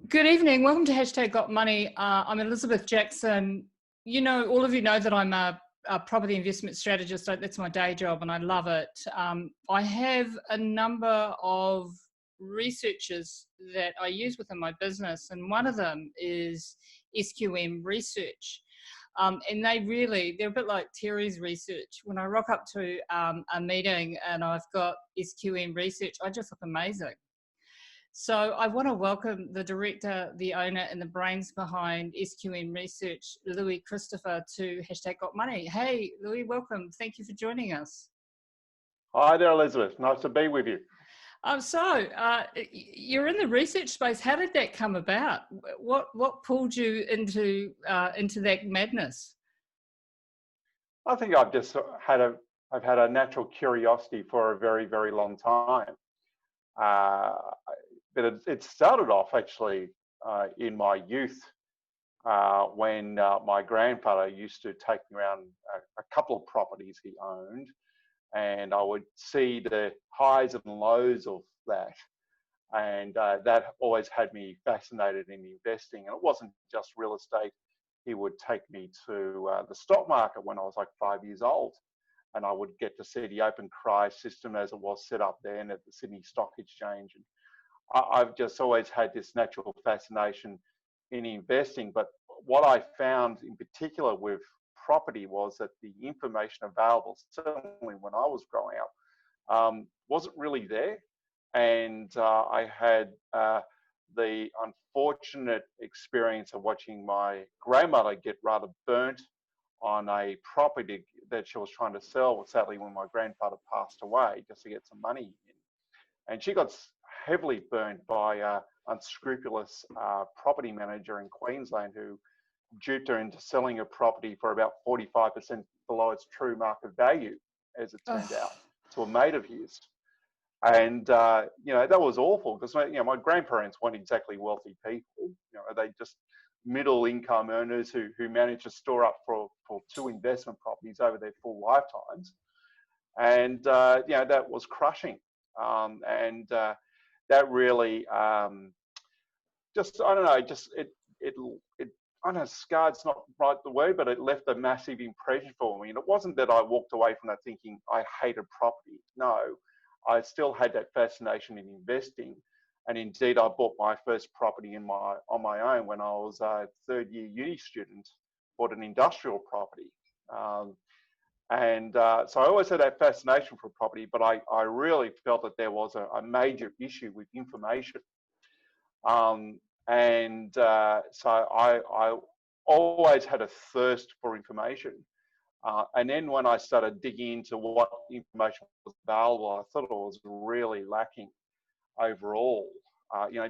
Good evening. Welcome to #GotMoney. I'm Elizabeth Jackson. All of you know that I'm a property investment strategist. So that's my day job and I love it. I have a number of researchers that I use within my business, and one of them is SQM Research. And they're a bit like Terry's research. When I rock up to a meeting and I've got SQM Research, I just look amazing. So I want to welcome the director, the owner, and the brains behind SQM Research, Louis Christopher, to #GotMoney. Hey, Louis, welcome. Thank you for joining us. Hi there, Elizabeth. Nice to be with you. You're in the research space. How did that come about? What pulled you into that madness? I think I've had a natural curiosity for a very, very long time. But it started off actually in my youth when my grandfather used to take me around a couple of properties he owned, and I would see the highs and lows of that. And that always had me fascinated in investing. And it wasn't just real estate. He would take me to the stock market when I was like 5 years old. And I would get to see the open cry system as it was set up then at the Sydney Stock Exchange. And I've just always had this natural fascination in investing. But what I found in particular with property was that the information available, certainly when I was growing up, wasn't really there. And I had the unfortunate experience of watching my grandmother get rather burnt on a property that she was trying to sell, sadly, when my grandfather passed away, just to get some money in. And she got heavily burnt by an unscrupulous property manager in Queensland who duped her into selling a property for about 45% below its true market value, as it turned out, to a mate of his. And, that was awful because, my grandparents weren't exactly wealthy people. They just middle income earners who managed to store up for two investment properties over their full lifetimes. And, that was crushing. That really scarred's not right the word, but it left a massive impression for me. And it wasn't that I walked away from that thinking I hated property. No, I still had that fascination in investing. And indeed, I bought my first property on my own when I was a third-year uni student, bought an industrial property. So I always had that fascination for property, but I really felt that there was a major issue with information. So I always had a thirst for information. And then when I started digging into what information was available, I thought it was really lacking overall.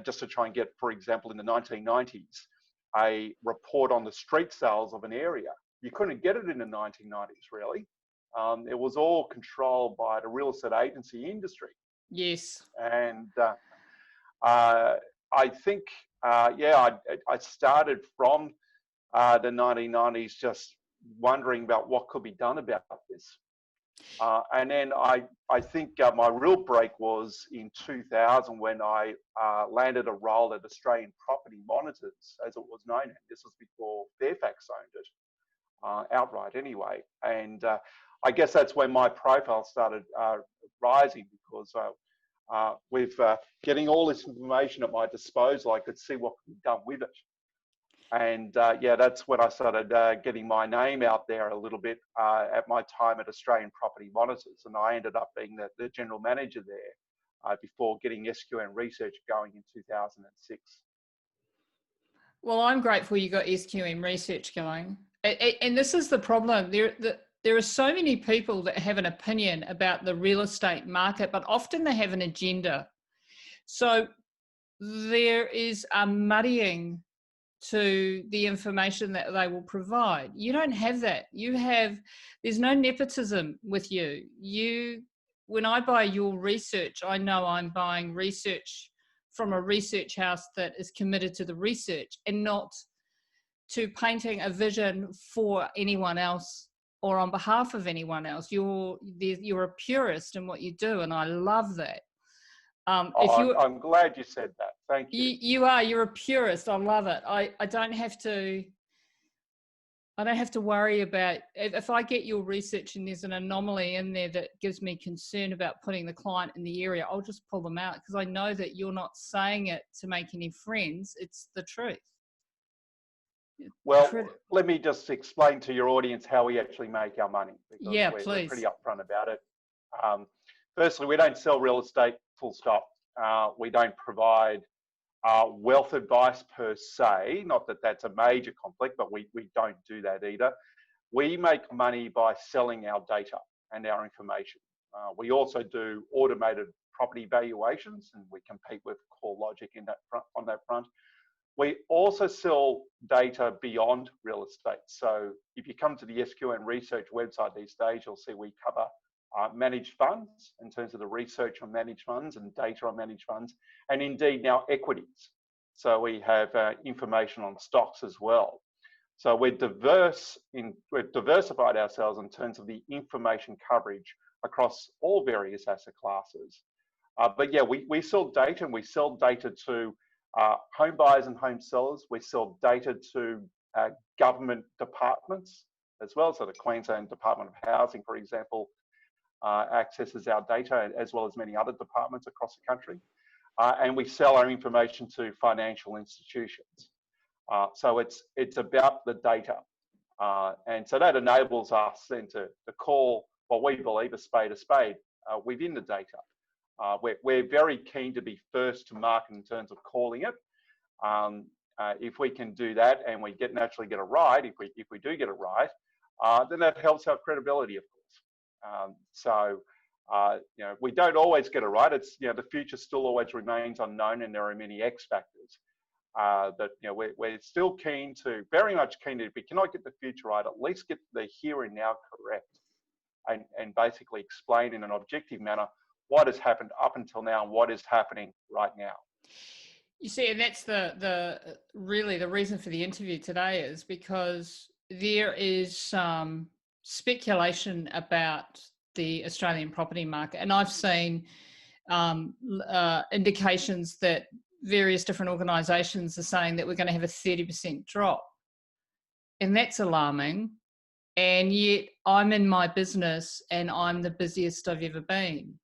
Just to try and get, for example, in the 1990s, a report on the street sales of an area. You couldn't get it in the 1990s, really. It was all controlled by the real estate agency industry. Yes. And I think, I started from the 1990s just wondering about what could be done about this. And then I think my real break was in 2000 when I landed a role at Australian Property Monitors, as it was known. This was before Fairfax owned it, outright anyway. And I guess that's when my profile started rising, because with getting all this information at my disposal, I could see what could be done with it. And that's when I started getting my name out there a little bit at my time at Australian Property Monitors. And I ended up being the general manager there before getting SQM Research going in 2006. Well, I'm grateful you got SQM Research going. And this is the problem. There are so many people that have an opinion about the real estate market, but often they have an agenda. So there is a muddying to the information that they will provide. You don't have that. There's no nepotism with you. When I buy your research, I know I'm buying research from a research house that is committed to the research and not to painting a vision for anyone else or on behalf of anyone else. You're a purist in what you do, and I love that. If you, I'm glad you said that. Thank you. You're a purist. I love it. I don't have to. I don't have to worry about if I get your research and there's an anomaly in there that gives me concern about putting the client in the area, I'll just pull them out because I know that you're not saying it to make any friends. It's the truth. Well, let me just explain to your audience how we actually make our money, because we're pretty upfront about it. Firstly, we don't sell real estate, full stop. We don't provide wealth advice per se, not that that's a major conflict, but we don't do that either. We make money by selling our data and our information. We also do automated property valuations, and we compete with CoreLogic in that front, on that front. We also sell data beyond real estate. So if you come to the SQM Research website these days, you'll see we cover managed funds in terms of the research on managed funds and data on managed funds, and indeed now equities. So we have information on stocks as well. So we've diversified ourselves in terms of the information coverage across all various asset classes. But yeah, we sell data, and we sell data to home buyers and home sellers. We sell data to government departments as well. So the Queensland Department of Housing, for example, accesses our data, as well as many other departments across the country. And we sell our information to financial institutions. So it's about the data. And so that enables us then to call what we believe a spade within the data. We're very keen to be first to market in terms of calling it. If we can do that and we naturally get it right, if we do get it right, then that helps our credibility, of course. You know, we don't always get it right. It's, you know, the future still always remains unknown, and there are many X factors. But you know, we're still very much keen to, if we cannot get the future right, at least get the here and now correct, and basically explain in an objective manner what has happened up until now and what is happening right now. You see, and that's really the reason for the interview today, is because there is some speculation about the Australian property market, and I've seen indications that various different organisations are saying that we're going to have a 30% drop, and that's alarming. And yet I'm in my business and I'm the busiest I've ever been.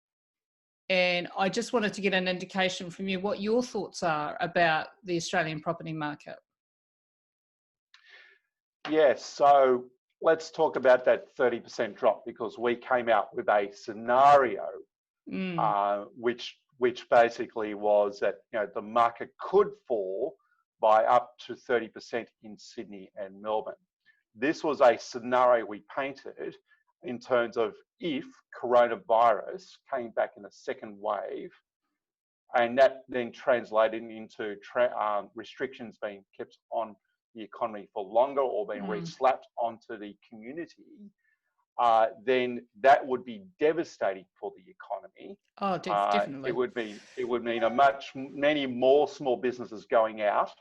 And I just wanted to get an indication from you what your thoughts are about the Australian property market. Yes, so let's talk about that 30% drop, because we came out with a scenario which basically was that, you know, the market could fall by up to 30% in Sydney and Melbourne. This was a scenario we painted in terms of if coronavirus came back in a second wave, and that then translated into restrictions being kept on the economy for longer, or being re-slapped onto the community, then that would be devastating for the economy. Oh, definitely. It would mean many more small businesses going out,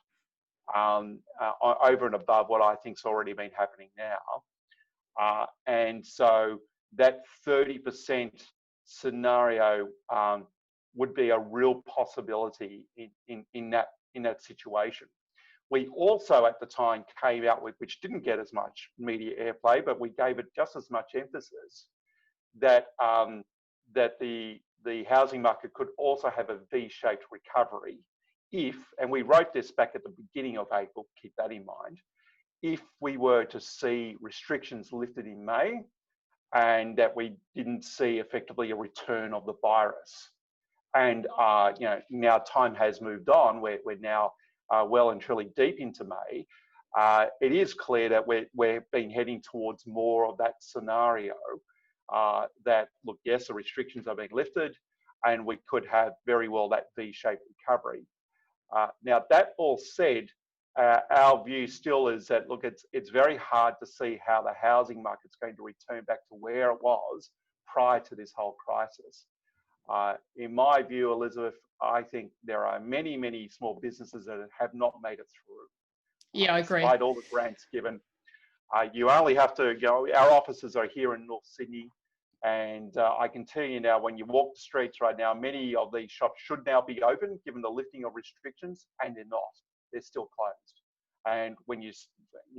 over and above what I think's already been happening now. And so that 30% scenario would be a real possibility in that situation. We also at the time came out with, which didn't get as much media airplay, but we gave it just as much emphasis, that the housing market could also have a V-shaped recovery if, and we wrote this back at the beginning of April, keep that in mind, if we were to see restrictions lifted in May, and that we didn't see effectively a return of the virus. And you know, now time has moved on. We're now well and truly deep into May. It is clear that we've been heading towards more of that scenario. That, look, yes, the restrictions are being lifted, and we could have very well that V-shaped recovery. Now, that all said, our view still is that, look, it's very hard to see how the housing market's going to return back to where it was prior to this whole crisis. In my view, Elizabeth, I think there are many, many small businesses that have not made it through. Yeah, I agree. Despite all the grants given, you only have to go. Our offices are here in North Sydney. And I can tell you now, when you walk the streets right now, many of these shops should now be open given the lifting of restrictions, and they're not. They're still closed. And when you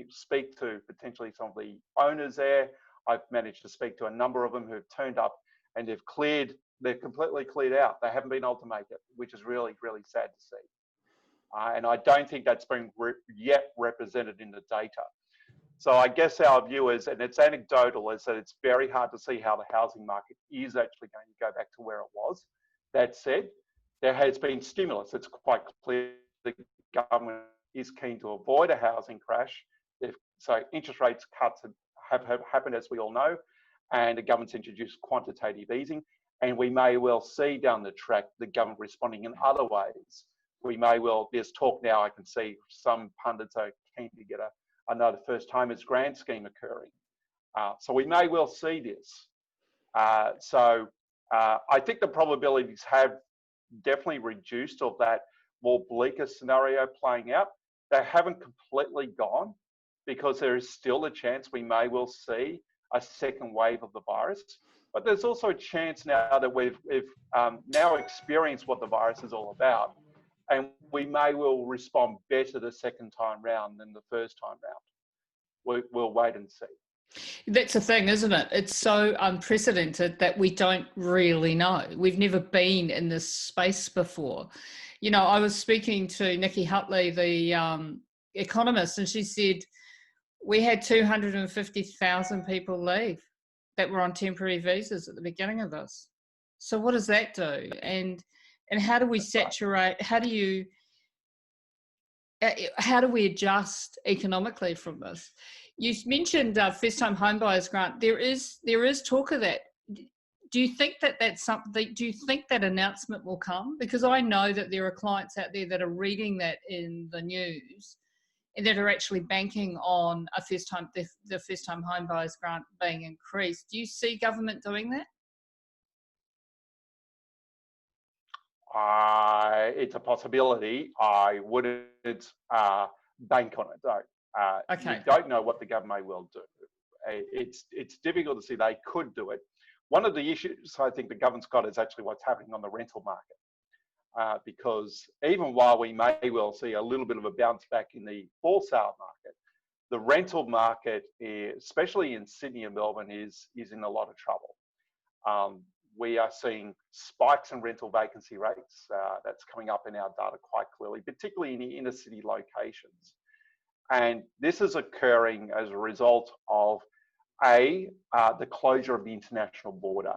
speak to potentially some of the owners there, I've managed to speak to a number of them who've turned up and they've completely cleared out. They haven't been able to make it, which is really, really sad to see. And I don't think that's been yet represented in the data. So I guess our view is, and it's anecdotal, is that it's very hard to see how the housing market is actually going to go back to where it was. That said, there has been stimulus. It's quite clear the government is keen to avoid a housing crash. So interest rates cuts have happened, as we all know, and the government's introduced quantitative easing. And we may well see down the track the government responding in other ways. We may well, there's talk now, I can see some pundits are keen to get another first-timers grant scheme occurring. So we may well see this. I think the probabilities have definitely reduced of that more bleaker scenario playing out. They haven't completely gone, because there is still a chance we may well see a second wave of the virus. But there's also a chance now that we've now experienced what the virus is all about, and we may well respond better the second time round than the first time round. We'll wait and see. That's the thing, isn't it? It's so unprecedented that we don't really know. We've never been in this space before. You know, I was speaking to Nikki Hutley, the economist, and she said we had 250,000 people leave that were on temporary visas at the beginning of this. So what does that do? And how do we saturate? How do we adjust economically from this? You mentioned first-time homebuyers grant. There is talk of that. Do you think that that's something? Do you think that announcement will come? Because I know that there are clients out there that are reading that in the news and that are actually banking on the first-time homebuyers grant being increased. Do you see government doing that? It's a possibility. I wouldn't bank on it though. Okay. You don't know what the government will do. It's difficult to see they could do it. One of the issues I think the government's got is actually what's happening on the rental market, because even while we may well see a little bit of a bounce back in the for sale market, the rental market, especially in Sydney and Melbourne, is in a lot of trouble. We are seeing spikes in rental vacancy rates. That's coming up in our data quite clearly, particularly in the inner city locations. And this is occurring as a result of the closure of the international border,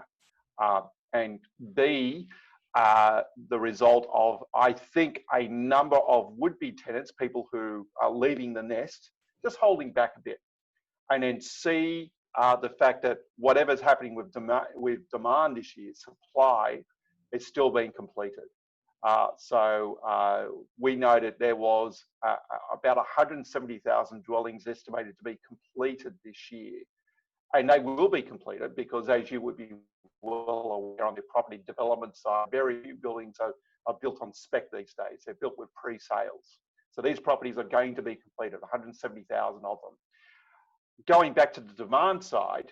and B, the result of, I think, a number of would-be tenants, people who are leaving the nest, just holding back a bit. And then C, the fact that whatever's happening with demand this year, supply is still being completed. We noted there was about 170,000 dwellings estimated to be completed this year. And they will be completed because, as you would be well aware, on the property development side, very few buildings are built on spec these days. They're built with pre-sales. So these properties are going to be completed, 170,000 of them. Going back to the demand side,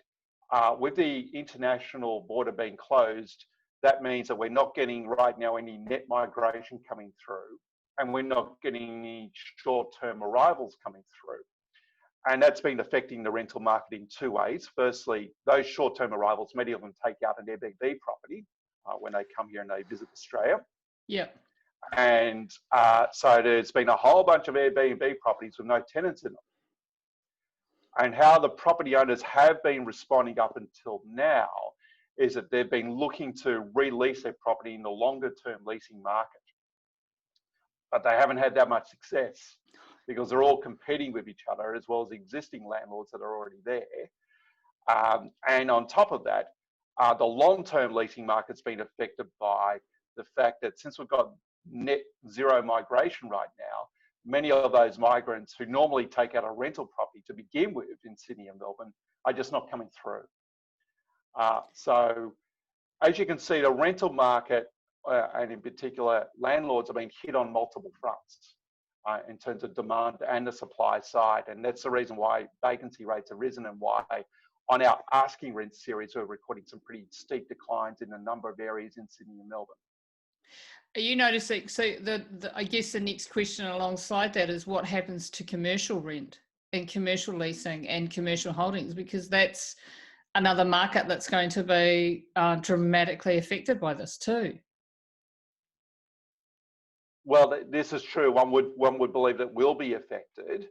with the international border being closed, that means that we're not getting right now any net migration coming through, and we're not getting any short-term arrivals coming through. And that's been affecting the rental market in two ways. Firstly, those short-term arrivals, many of them take out an Airbnb property when they come here and they visit Australia. Yeah. And so there's been a whole bunch of Airbnb properties with no tenants in them. And how the property owners have been responding up until now is that they've been looking to release their property in the longer-term leasing market. But they haven't had that much success because they're all competing with each other, as well as existing landlords that are already there. And on top of that, the long-term leasing market's been affected by the fact that since we've got net zero migration right now, many of those migrants who normally take out a rental property to begin with in Sydney and Melbourne are just not coming through. So as you can see, the rental market, and in particular landlords, have been hit on multiple fronts in terms of demand and the supply side. And that's the reason why vacancy rates have risen and why on our asking rent series, we're recording some pretty steep declines in a number of areas in Sydney and Melbourne. Are you noticing, so I guess the next question alongside that is what happens to commercial rent and commercial leasing and commercial holdings, because that's another market that's going to be dramatically affected by this too. Well, this is true. One would believe that will be affected,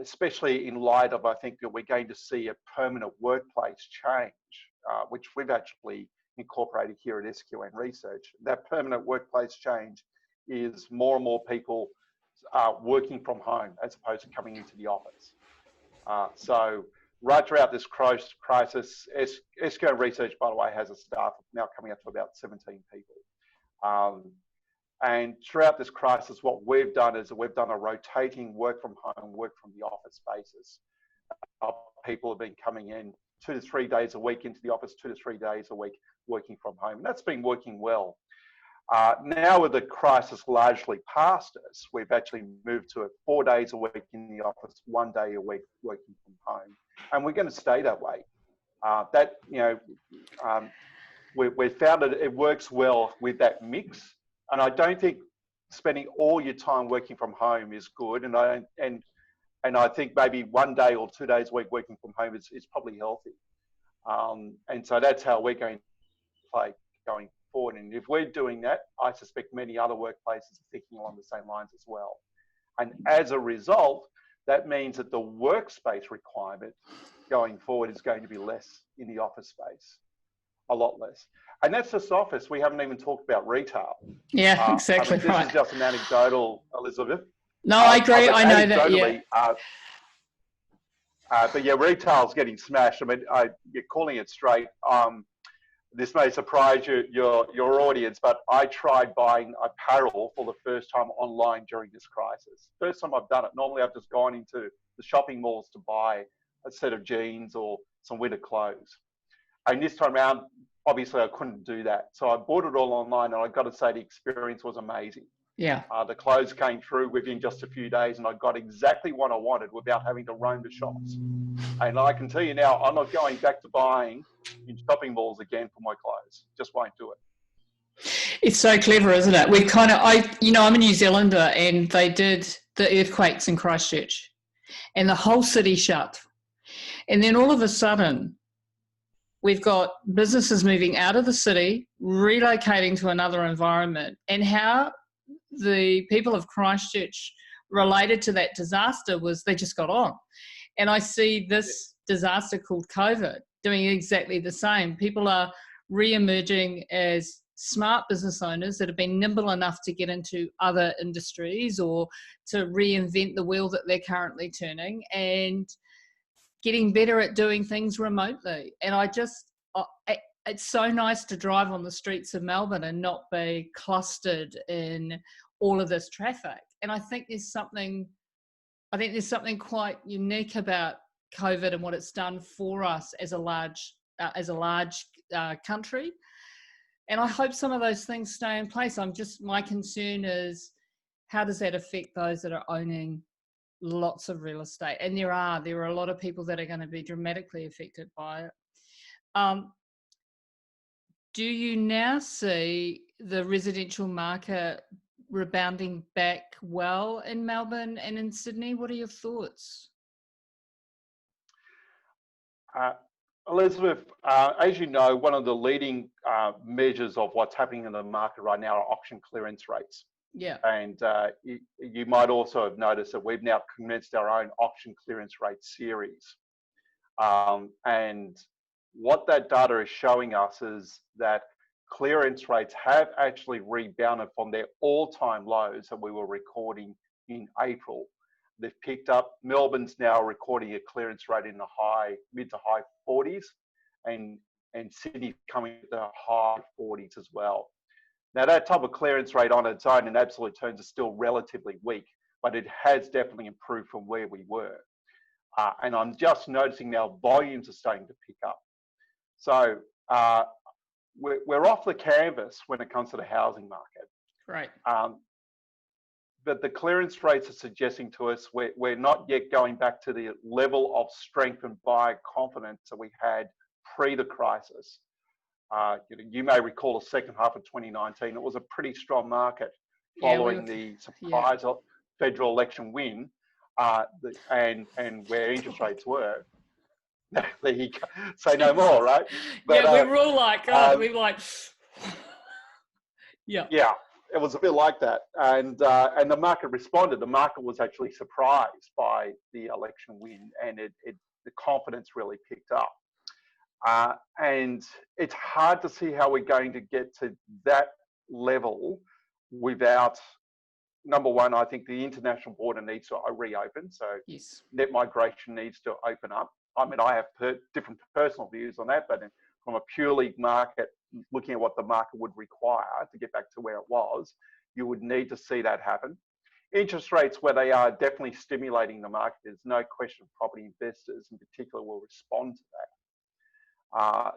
especially in light of, I think, that we're going to see a permanent workplace change, which we've actually incorporated here at SQM Research. That permanent workplace change is more and more people working from home as opposed to coming into the office. So right throughout this crisis, SQM Research, by the way, has a staff now coming up to about 17 people. And throughout this crisis, what we've done is we've done a rotating work from home, work from the office basis. People have been coming in 2 to 3 days a week into the office, 2 to 3 days a week working from home. And that's been working well. Now with the crisis largely past us, we've actually moved to 4 days a week in the office, 1 day a week working from home. And we're going to stay that way. We found that it works well with that mix. And I don't think spending all your time working from home is good. And I think maybe 1 day or 2 days a week working from home is probably healthy. And so that's how we're going to play going forward. And if we're doing that, I suspect many other workplaces are thinking along the same lines as well. And as a result, that means that the workspace requirement going forward is going to be less in the office space, a lot less. And that's just office. We haven't even talked about retail. Yeah, exactly this right. is just an anecdotal, Elizabeth. No, I agree. I know that. Yeah. But yeah, retail's getting smashed. I mean, you're calling it straight. This may surprise your audience, but I tried buying apparel for the first time online during this crisis. First time I've done it. Normally I've just gone into the shopping malls to buy a set of jeans or some winter clothes. And this time around, obviously I couldn't do that. So I bought it all online, and I got to say the experience was amazing. Yeah. The clothes came through within just a few days, and I got exactly what I wanted without having to roam the shops. And I can tell you now, I'm not going back to buying in shopping malls again for my clothes. Just won't do it. It's so clever, isn't it? We've kind of, I'm a New Zealander, and they did the earthquakes in Christchurch, and the whole city shut. And then all of a sudden, we've got businesses moving out of the city, relocating to another environment, and how the people of Christchurch related to that disaster was they just got on. And I see this disaster called COVID doing exactly the same. People are re-emerging as smart business owners that have been nimble enough to get into other industries or to reinvent the wheel that they're currently turning, and getting better at doing things remotely. And it's so nice to drive on the streets of Melbourne and not be clustered in all of this traffic. And I think there's something quite unique about COVID and what it's done for us as a large country. And I hope some of those things stay in place. My concern is, how does that affect those that are owning lots of real estate? And there are a lot of people that are going to be dramatically affected by it. Do you now see the residential market rebounding back well in Melbourne and in Sydney? What are your thoughts? Elizabeth, as you know, one of the leading measures of what's happening in the market right now are auction clearance rates. Yeah. And you might also have noticed that we've now commenced our own auction clearance rate series. And what that data is showing us is that clearance rates have actually rebounded from their all-time lows that we were recording in April. They've picked up. Melbourne's now recording a clearance rate in the mid to high 40s, and Sydney coming to the high 40s as well. Now, that type of clearance rate on its own in absolute terms is still relatively weak, but it has definitely improved from where we were. And I'm just noticing now volumes are starting to pick up. So we're off the canvas when it comes to the housing market. Right. but the clearance rates are suggesting to us we're not yet going back to the level of strength and buyer confidence that we had pre the crisis. You may recall the second half of 2019, it was a pretty strong market following the surprise of federal election win, and where interest rates were. There you go. Say no more, right? But, we're all like, we're like, yeah. It was a bit like that, and the market responded. The market was actually surprised by the election win, and the confidence really picked up. And it's hard to see how we're going to get to that level without, number one, I think the international border needs to reopen. So yes. Net migration needs to open up. I mean, I have different personal views on that, but from a purely market, looking at what the market would require to get back to where it was, you would need to see that happen. Interest rates, where they are definitely stimulating the market, there's no question property investors in particular will respond to that.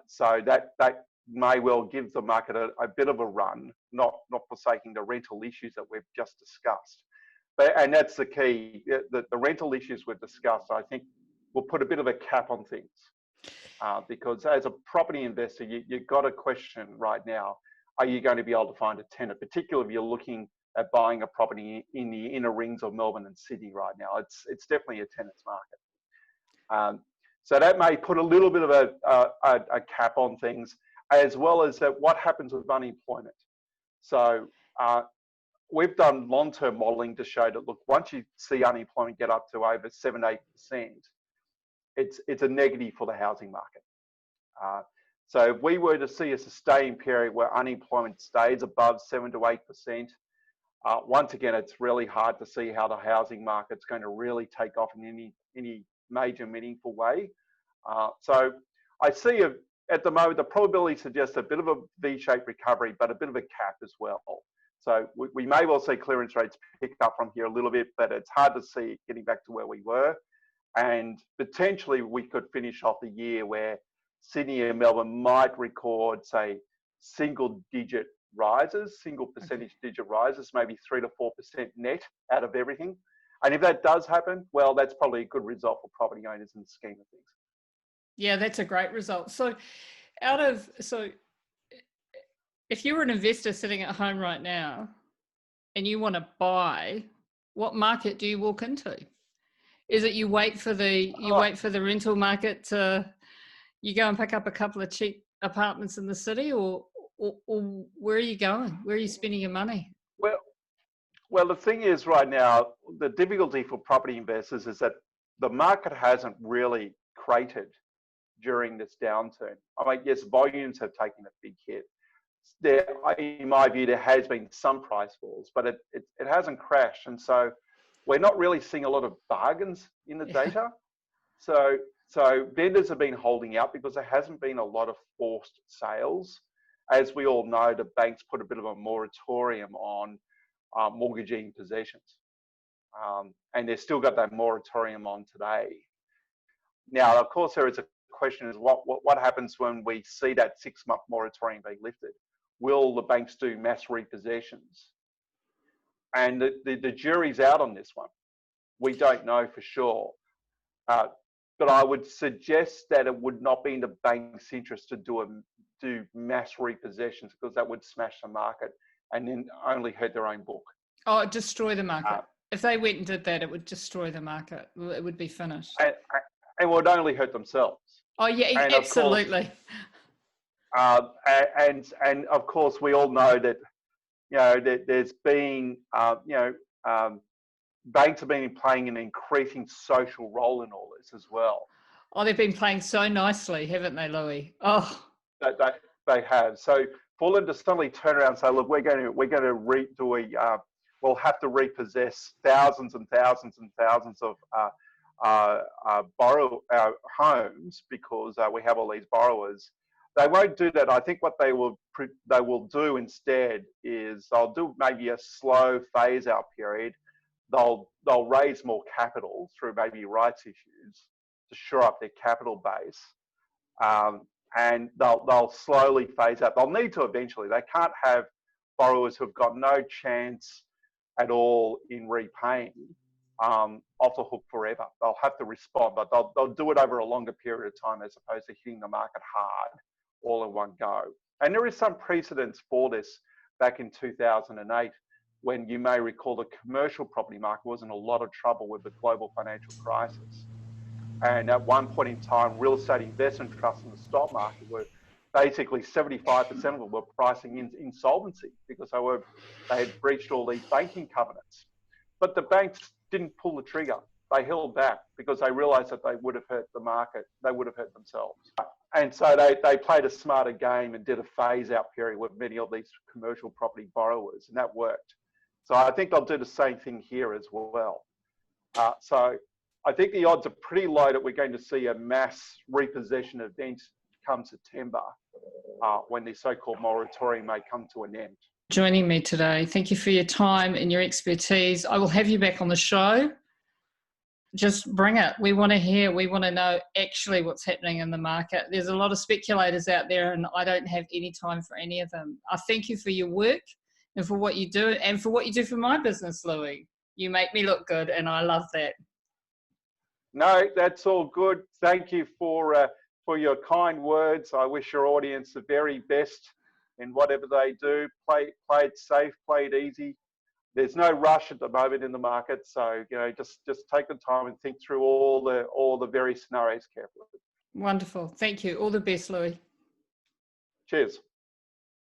So that may well give the market a bit of a run, not forsaking the rental issues that we've just discussed. And that's the key. The rental issues we've discussed, I think, will put a bit of a cap on things. Because as a property investor, you've got a question right now, are you going to be able to find a tenant, particularly if you're looking at buying a property in the inner rings of Melbourne and Sydney right now? It's definitely a tenant's market. So that may put a little bit of a cap on things, as well as what happens with unemployment. So we've done long-term modelling to show that, look, once you see unemployment get up to over 7-8%, it's a negative for the housing market. So if we were to see a sustained period where unemployment stays above 7 to 8%, once again, it's really hard to see how the housing market's going to really take off in any major meaningful way. So I see at the moment, the probability suggests a bit of a V-shaped recovery, but a bit of a cap as well. So we may well see clearance rates pick up from here a little bit, but it's hard to see it getting back to where we were. And potentially we could finish off the year where Sydney and Melbourne might record, say, single percentage digit rises, maybe 3 to 4% net out of everything. And if that does happen, well, that's probably a good result for property owners in the scheme of things. Yeah, that's a great result. So if you're an investor sitting at home right now and you want to buy, what market do you walk into? Is it you wait for the rental market to, you go and pick up a couple of cheap apartments in the city, or where are you going? Where are you spending your money? Well, the thing is right now, the difficulty for property investors is that the market hasn't really cratered during this downturn. I mean, yes, volumes have taken a big hit. In my view, there has been some price falls, but it hasn't crashed. And so we're not really seeing a lot of bargains in the data. So vendors have been holding out because there hasn't been a lot of forced sales. As we all know, the banks put a bit of a moratorium on mortgaging possessions. And they've still got that moratorium on today. Now, of course, there is a question is what happens when we see that 6-month moratorium being lifted? Will the banks do mass repossessions? And the jury's out on this one. We don't know for sure. But I would suggest that it would not be in the bank's interest to do mass repossessions, because that would smash the market and then only hurt their own book. Oh, it'd destroy the market. If they went and did that, it would destroy the market. It would be finished. And would only hurt themselves. Oh yeah, and absolutely. And of course, we all know that, that there's been, banks have been playing an increasing social role in all this as well. Oh, they've been playing so nicely, haven't they, Louis? Oh, they have. So for them to suddenly turn around and say, look, we'll have to repossess thousands and thousands and thousands of homes because we have all these borrowers. They won't do that. I think what they will do instead is they'll do maybe a slow phase out period. They'll raise more capital through maybe rights issues to shore up their capital base, and they'll slowly phase out. They'll need to eventually. They can't have borrowers who've got no chance at all in repaying, off the hook forever. They'll have to respond, but they'll do it over a longer period of time as opposed to hitting the market hard all in one go. And there is some precedence for this back in 2008, when you may recall the commercial property market was in a lot of trouble with the global financial crisis. And at one point in time, real estate investment trusts in the stock market were basically 75% of them were pricing in insolvency because they had breached all these banking covenants. But the banks didn't pull the trigger. They held back because they realized that they would have hurt the market. They would have hurt themselves. And so they played a smarter game and did a phase out period with many of these commercial property borrowers, and that worked. So I think they'll do the same thing here as well. So I think the odds are pretty low that we're going to see a mass repossession event come September, when the so-called moratorium may come to an end. Joining me today. Thank you for your time and your expertise. I will have you back on the show. Just bring it. We want to hear, we want to know actually what's happening in the market. There's a lot of speculators out there and I don't have any time for any of them. I thank you for your work and for what you do and for what you do for my business, Louis. You make me look good and I love that. No, that's all good. Thank you for your kind words. I wish your audience the very best in whatever they do. Play it safe, play it easy. There's no rush at the moment in the market, so just take the time and think through all the various scenarios carefully. Wonderful. Thank you. All the best, Louis. Cheers.